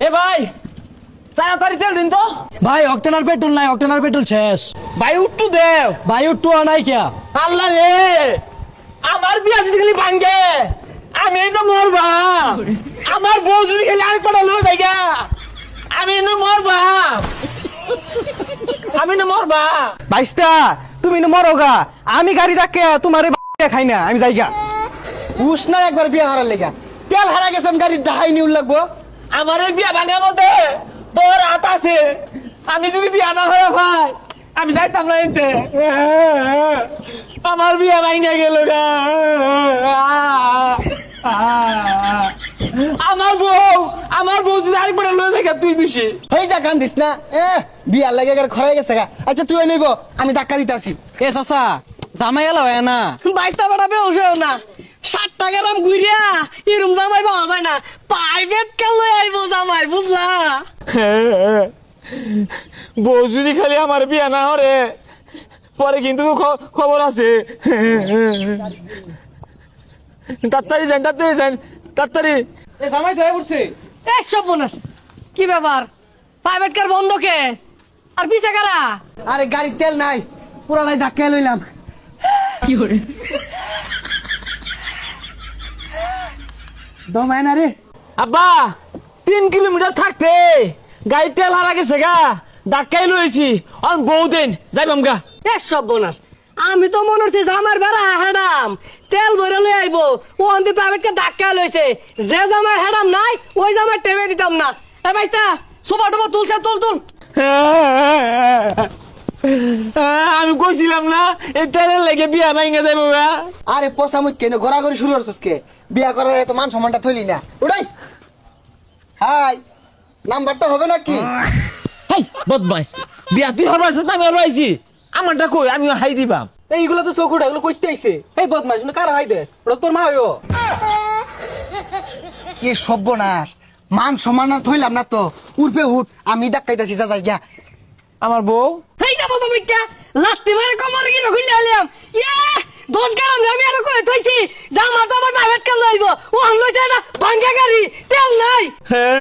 এ ভাই তাড়াতাড়ি তেল দিন তো। ভাই অক্টেনার পেট্রোল নাই, অক্টেনার পেট্রোল শেষ। ভাই উঠটু দেও। ভাই একটু নাই কিয়া? আল্লাহ রে, আমার বিয়া যদি খালি ভাঙ্গে আমি তো মরবা। আমার বউ যদি খালি আরেক পাটা লয়ে যাইগা আমি না মরবা। আমি না মরবা। বাইস্তা তুমি না মরোগা, আমি গাড়ি ডাকে তোমার খাই না, আমি যাইগা। উস না একবার বিয়া হারার লেগা তেল হারা গেছেন গাড়ির ডাহাই নিউল লাগবো। আমার এই বিয়া ভাঙার মধ্যে তোর হাত আছে। আমি যদি বিয়া না হয় ভাই আমি যাইতাম না এতে। আমার বিয়া ভাঙা গেল গা। আমার বউ যদি আরেকবার লয়ে যায় তুই দুষি। হয়ে যা কান্দিস না, বিয়ার লাগে খরাই গেছে গা। আচ্ছা তুই নেব, আমি ধাক্কা দিতাছি। এ চাচা জামাই এলো হয় না? বাইশটা বাড়াবে ওষেও না, 60 টাকা দাম ঘুরিয়া এরম জামাই পাওয়া যায় না। প্রাইভেট কার লই আইবো জামাই, বুঝলা? বউ যদি খালি আমার বিয়া না হরে পরে কিন্তু খবর আছে। তাড়াতাড়ি যান, তাড়াতাড়ি যান, তাড়াতাড়ি। এ জামাই ধরে পড়ছে। এ সর্বনাশ, কি ব্যাপার? প্রাইভেট কার বন্ধ কে? আর পিছে কারা? আরে গাড়ির তেল নাই, পুরাটাই ধাক্কা লইলাম। কি করে? দমায় না রে। আব্বা 3 কিলোমিটার থাকতে গাড়ি তেল হারা গেছে গা, ধাক্কাই লইছি। আর বউ দিন যাইবাম গা। এ সর্বনাশ, আমি তো মনে হচ্ছে জামার বেড়া হেডাম তেল ভরে লই আইবো, ও অন্তি প্রাইভেট কার ধাক্কা লইছে। যে জামার হেডাম নাই ওই জামার টেবে দিতাম না। এ বাইস্তা সোফা টোফা তুলছে, তুল তুল। আমি কইছিলাম না এই তেলের লেগে বিয়া ভাঙা যাইবো গা। আরে পচা মুখ কেন ঘোরাঘুরি শুরু করছিস কে? বিয়া করার এত মান সম্মানটা থইলি না, ওটাই। হাই, নাম্বারটা হবে নাকি? হাই বদমাইশ, বিয়া তুই হরবাইছিস না আমি হরবাইছি? আমারটা কই, আমি হাই দিবাম। এইগুলো তো চকুটা এগুলো কইতে আইছে। এই বদমাইশ কার হাই দেস? ওটা তোর মা হইব। কি সর্বনাশ, মান সম্মান আর থইলাম না তো। উঠবে উঠ, আমি ধাক্কাইতাছি যা যাই গিয়া। আমার বউ হেই যাবো জামাইটা লাত্তি মারে কমর গিয়ে খুলে আইলাম। ইয়ে 10 গ্রাম আমি আর কই থইছি জামা তো আমার প্রাইভেট কার লইবো, ও লইছে না ভাঙ্গা গাড়ি, তেল নাই।